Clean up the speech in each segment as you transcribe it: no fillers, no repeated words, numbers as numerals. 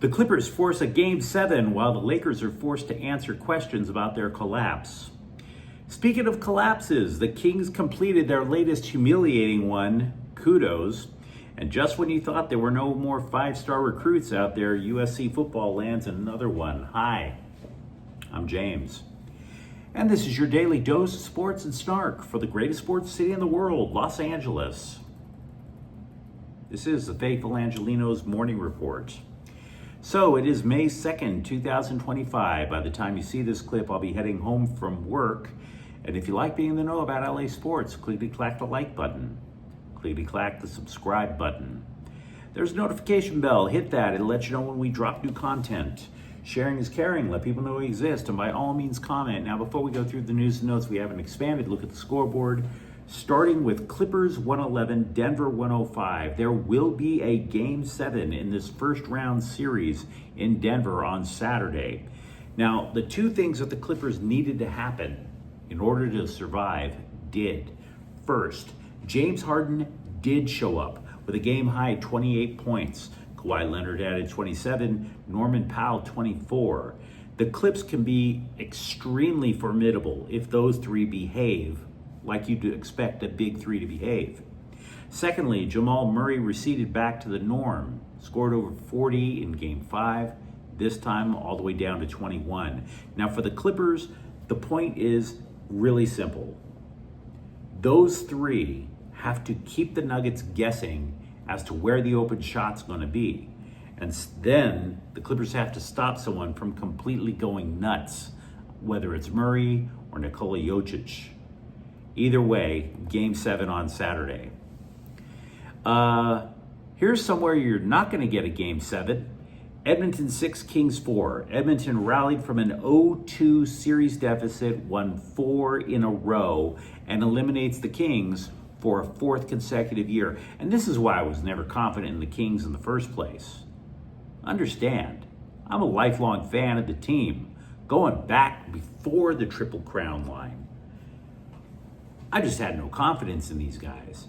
The Clippers force a Game 7 while the Lakers are forced to answer questions about their collapse. Speaking of collapses, the Kings completed their latest humiliating one. Kudos. And just when you thought there were no more five-star recruits out there, USC football lands another one. Hi, I'm James. And this is your daily dose of sports and snark for the greatest sports city in the world, Los Angeles. This is the faithful Angelenos morning report. So it is May 2nd, 2025. By the time you see this clip, I'll be heading home from work. And if you like being in the know about LA sports, clickety-clack the like button. Clickety-clack the subscribe button. There's a notification bell. Hit that. It'll let you know when we drop new content. Sharing is caring. Let people know we exist. And by all means, comment. Now, before we go through the news and notes, we have an expanded look at the scoreboard. Starting with Clippers 111, Denver 105. There will be a Game 7 in this first round series in Denver on Saturday. Now, the two things that the Clippers needed to happen in order to survive did. First, James Harden did show up with a game-high 28 points. Kawhi Leonard added 27, Norman Powell 24. The Clips can be extremely formidable if those three behave like you'd expect a big three to behave. Secondly, Jamal Murray receded back to the norm, scored over 40 in Game 5, this time all the way down to 21. Now for the Clippers, the point is really simple. Those three have to keep the Nuggets guessing as to where the open shot's going to be. And then the Clippers have to stop someone from completely going nuts, whether it's Murray or Nikola Jokic. Either way, Game 7 on Saturday. Here's somewhere you're not going to get a Game 7. Edmonton 6, Kings 4. Edmonton rallied from an 0-2 series deficit, won 4 in a row, and eliminates the Kings for a fourth consecutive year. And this is why I was never confident in the Kings in the first place. Understand, I'm a lifelong fan of the team, going back before the Triple Crown line. I just had no confidence in these guys.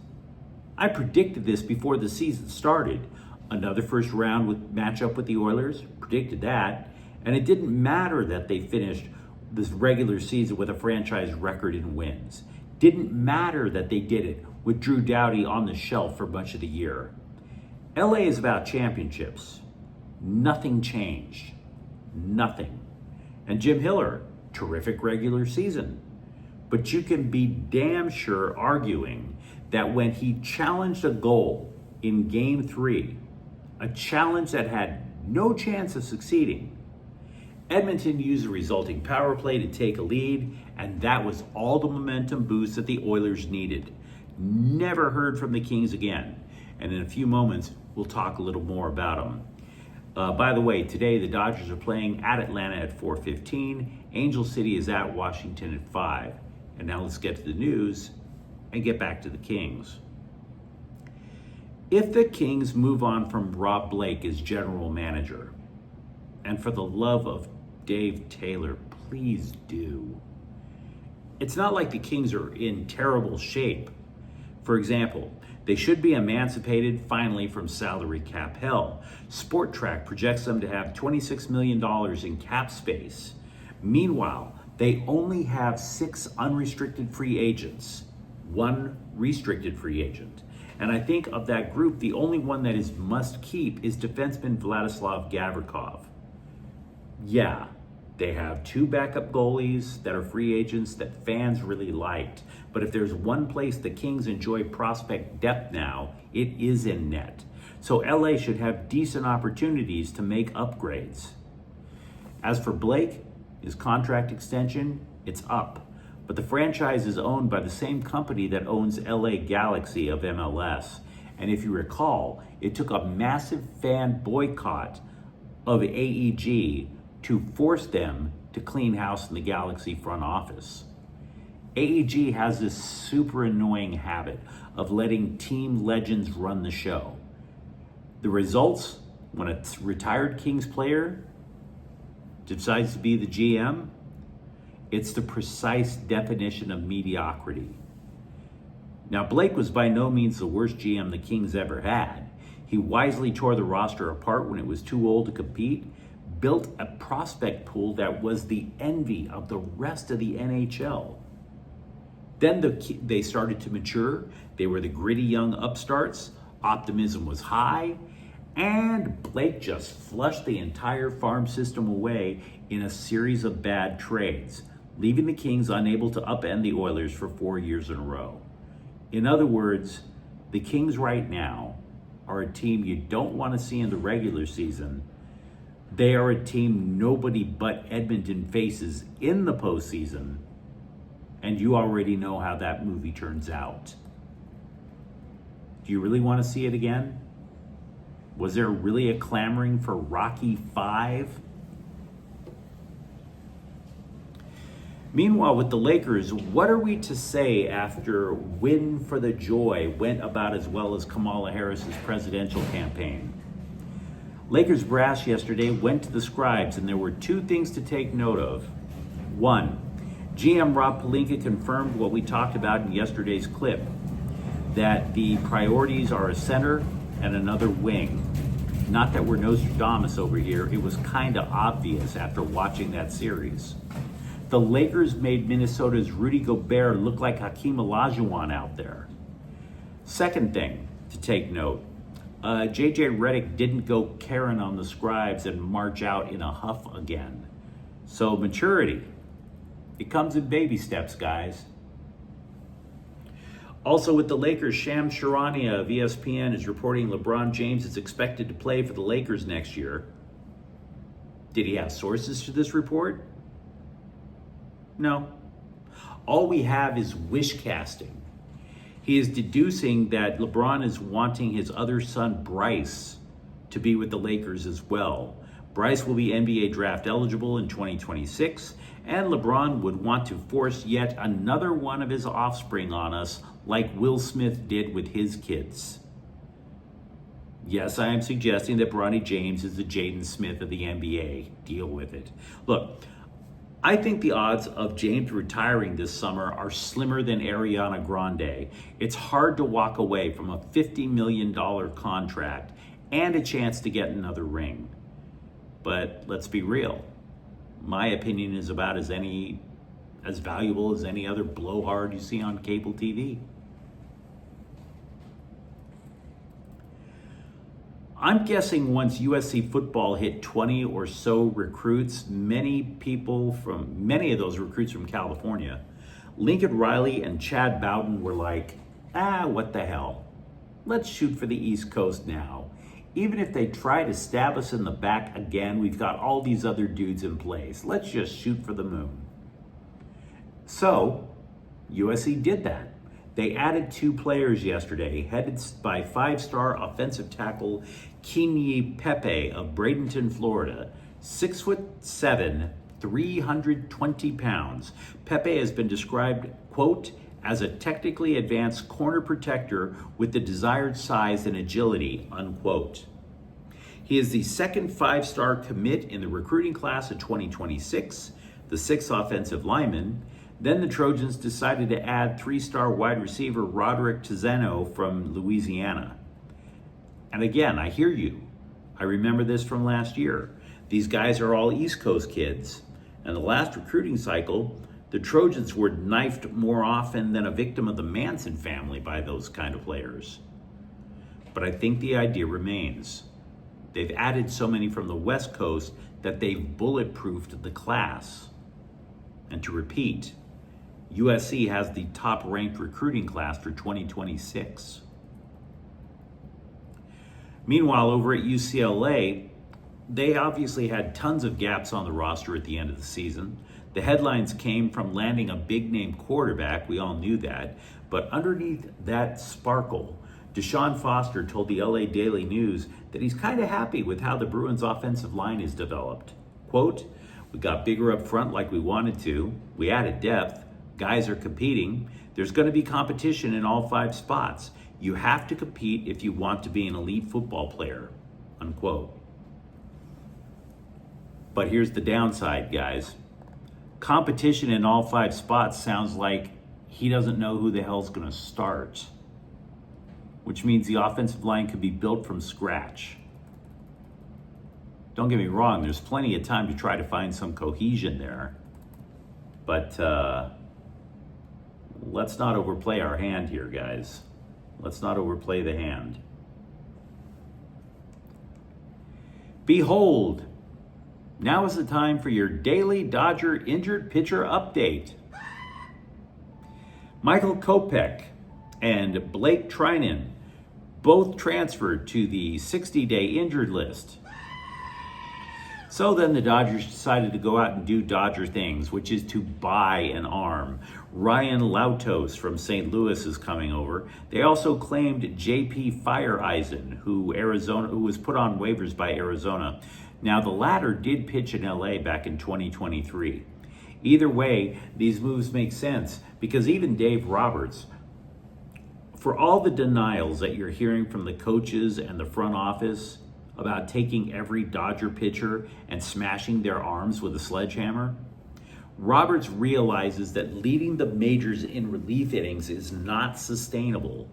I predicted this before the season started. Another first round matchup with the Oilers, predicted that. And it didn't matter that they finished this regular season with a franchise record in wins. Didn't matter that they did it with Drew Doughty on the shelf for much of the year. LA is about championships. Nothing changed. Nothing. And Jim Hiller, terrific regular season. But you can be damn sure arguing that when he challenged a goal in Game 3, a challenge that had no chance of succeeding, Edmonton used the resulting power play to take a lead, and that was all the momentum boost that the Oilers needed. Never heard from the Kings again. And in a few moments, we'll talk a little more about them. By the way, today the Dodgers are playing at Atlanta at 4:15. Angel City is at Washington at 5. And now let's get to the news and get back to the Kings. If the Kings move on from Rob Blake as general manager, and for the love of Dave Taylor, please do. It's not like the Kings are in terrible shape. For example, they should be emancipated finally from salary cap hell. Sport Track projects them to have $26 million in cap space. Meanwhile, they only have 6 unrestricted free agents, 1 restricted free agent. And I think of that group, the only one that is must keep is defenseman Vladislav Gavrikov. Yeah, they have 2 backup goalies that are free agents that fans really liked. But if there's one place the Kings enjoy prospect depth now, it is in net. So LA should have decent opportunities to make upgrades. As for Blake, his contract extension, it's up. But the franchise is owned by the same company that owns LA Galaxy of MLS. And if you recall, it took a massive fan boycott of AEG to force them to clean house in the Galaxy front office. AEG has this super annoying habit of letting team legends run the show. The results, when a retired Kings player decides to be the GM, it's the precise definition of mediocrity. Now, Blake was by no means the worst GM the Kings ever had. He wisely tore the roster apart when it was too old to compete, built a prospect pool that was the envy of the rest of the NHL. Then they started to mature. They were the gritty young upstarts. Optimism was high. And Blake just flushed the entire farm system away in a series of bad trades, leaving the Kings unable to upend the Oilers for 4 years in a row. In other words, the Kings right now are a team you don't want to see in the regular season. They are a team nobody but Edmonton faces in the postseason. And you already know how that movie turns out. Do you really want to see it again? Was there really a clamoring for Rocky V? Meanwhile, with the Lakers, what are we to say after Win for the Joy went about as well as Kamala Harris's presidential campaign? Lakers brass yesterday went to the scribes, and there were two things to take note of. One, GM Rob Pelinka confirmed what we talked about in yesterday's clip, that the priorities are a center and another wing. Not that we're Nostradamus over here, it was kind of obvious after watching that series. The Lakers made Minnesota's Rudy Gobert look like Hakeem Olajuwon out there. Second thing to take note, JJ Redick didn't go Karen on the scribes and march out in a huff again. So maturity, it comes in baby steps, guys. Also with the Lakers, Shams Charania of ESPN is reporting LeBron James is expected to play for the Lakers next year. Did he have sources to this report? No. All we have is wish casting. He is deducing that LeBron is wanting his other son, Bryce, to be with the Lakers as well. Bryce will be NBA draft eligible in 2026, and LeBron would want to force yet another one of his offspring on us, like Will Smith did with his kids. Yes, I am suggesting that Bronny James is the Jaden Smith of the NBA. Deal with it. Look, I think the odds of James retiring this summer are slimmer than Ariana Grande. It's hard to walk away from a $50 million contract and a chance to get another ring. But let's be real. My opinion is about as valuable as any other blowhard you see on cable TV. I'm guessing once USC football hit 20 or so recruits, many of those recruits from California, Lincoln Riley and Chad Bowden were like, what the hell? Let's shoot for the East Coast now. Even if they try to stab us in the back again, we've got all these other dudes in place. Let's just shoot for the moon. So, USC did that. They added 2 players yesterday, headed by 5-star offensive tackle Kenyi Pepe of Bradenton, Florida. 6'7", 320 pounds. Pepe has been described, quote, as a technically advanced corner protector with the desired size and agility, unquote. He is the second 5-star commit in the recruiting class of 2026, the 6th offensive lineman. Then the Trojans decided to add 3-star wide receiver Roderick Tizeno from Louisiana. And again, I hear you. I remember this from last year. These guys are all East Coast kids. And the last recruiting cycle, the Trojans were knifed more often than a victim of the Manson family by those kind of players. But I think the idea remains. They've added so many from the West Coast that they've bulletproofed the class. And to repeat, USC has the top-ranked recruiting class for 2026. Meanwhile, over at UCLA, they obviously had tons of gaps on the roster at the end of the season. The headlines came from landing a big-name quarterback, we all knew that, but underneath that sparkle, Deshaun Foster told the LA Daily News that he's kind of happy with how the Bruins' offensive line is developed. Quote, "We got bigger up front like we wanted to. We added depth. Guys are competing. There's going to be competition in all 5 spots. You have to compete if you want to be an elite football player," unquote. But here's the downside, guys. Competition in all 5 spots sounds like he doesn't know who the hell's going to start. which means the offensive line could be built from scratch. Don't get me wrong, there's plenty of time to try to find some cohesion there. But let's not overplay our hand here, guys. Let's not overplay the hand. Behold, now is the time for your daily Dodger injured pitcher update. Michael Kopech and Blake Trinan both transferred to the 60-day injured list. So then the Dodgers decided to go out and do Dodger things, which is to buy an arm. Ryan Lautos from St. Louis is coming over. They also claimed J.P. Fireeisen, who was put on waivers by Arizona. Now, the latter did pitch in L.A. back in 2023. Either way, these moves make sense because even Dave Roberts, for all the denials that you're hearing from the coaches and the front office about taking every Dodger pitcher and smashing their arms with a sledgehammer, Roberts realizes that leading the majors in relief innings is not sustainable.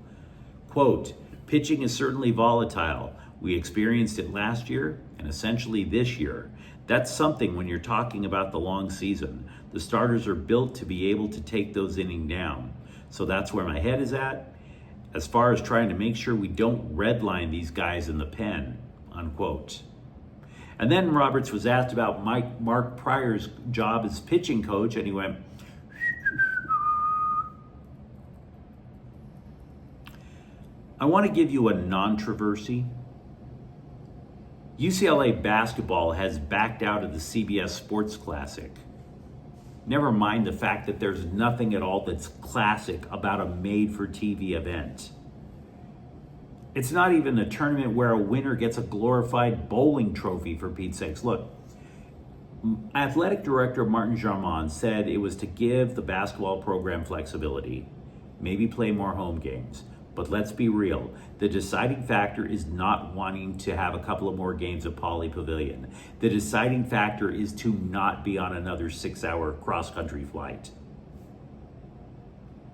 Quote, pitching is certainly volatile. We experienced it last year and essentially this year. That's something when you're talking about the long season. The starters are built to be able to take those innings down. So that's where my head is at, as far as trying to make sure we don't redline these guys in the pen, unquote. And then Roberts was asked about Mark Pryor's job as pitching coach, and he went, I want to give you a non-controversy. UCLA basketball has backed out of the CBS Sports Classic. Never mind the fact that there's nothing at all that's classic about a made-for-TV event. It's not even a tournament where a winner gets a glorified bowling trophy, for Pete's sakes. Look, athletic director Martin Jarmon said it was to give the basketball program flexibility, maybe play more home games. But let's be real, the deciding factor is not wanting to have a couple of more games at Pauley Pavilion. The deciding factor is to not be on another 6-hour cross-country flight.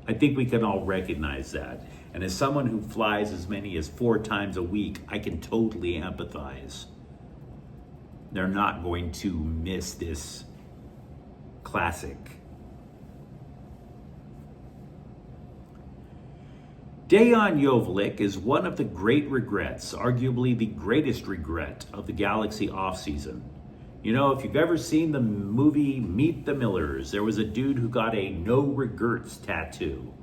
I think we can all recognize that. And as someone who flies as many as 4 times a week, I can totally empathize. They're not going to miss this classic. Dejan Joveljic is one of the great regrets, arguably the greatest regret of the Galaxy offseason. You know, if you've ever seen the movie Meet the Millers, there was a dude who got a no regrets tattoo.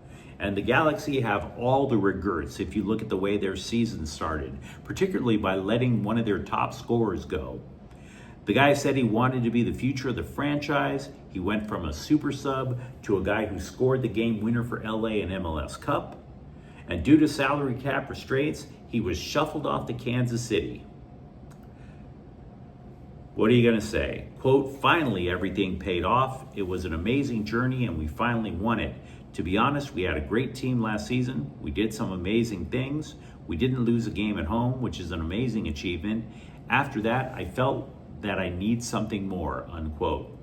And the Galaxy have all the regrets if you look at the way their season started, particularly by letting one of their top scorers go. The guy said he wanted to be the future of the franchise. He went from a super sub to a guy who scored the game winner for LA in MLS Cup. And due to salary cap restraints, he was shuffled off to Kansas City. What are you going to say? Quote, finally everything paid off. It was an amazing journey and we finally won it. To be honest, we had a great team last season. We did some amazing things. We didn't lose a game at home, which is an amazing achievement. After that, I felt that I need something more, unquote.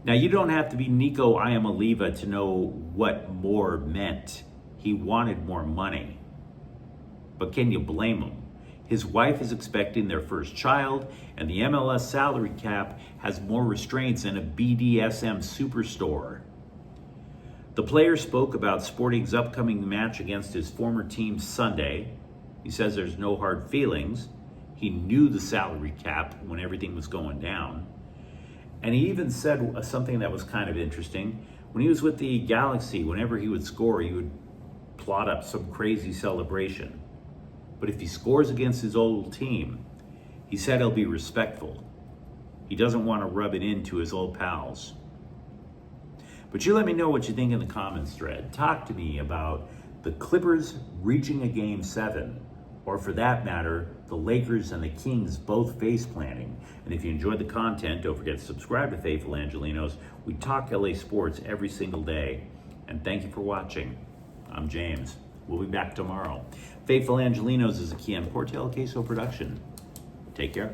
Now, you don't have to be Nico Iamaleava to know what more meant. He wanted more money. But can you blame him? His wife is expecting their first child, and the MLS salary cap has more restraints than a BDSM superstore. The player spoke about Sporting's upcoming match against his former team Sunday. He says there's no hard feelings. He knew the salary cap when everything was going down. And he even said something that was kind of interesting. When he was with the Galaxy, whenever he would score, he would plot up some crazy celebration. But if he scores against his old team, he said he'll be respectful. He doesn't want to rub it into his old pals. But you let me know what you think in the comments thread. Talk to me about the Clippers reaching a Game 7, or for that matter, the Lakers and the Kings both face planting. And if you enjoyed the content, don't forget to subscribe to Faithful Angelenos. We talk LA sports every single day. And thank you for watching. I'm James. We'll be back tomorrow. Faithful Angelenos is a Kian Portel Queso production. Take care.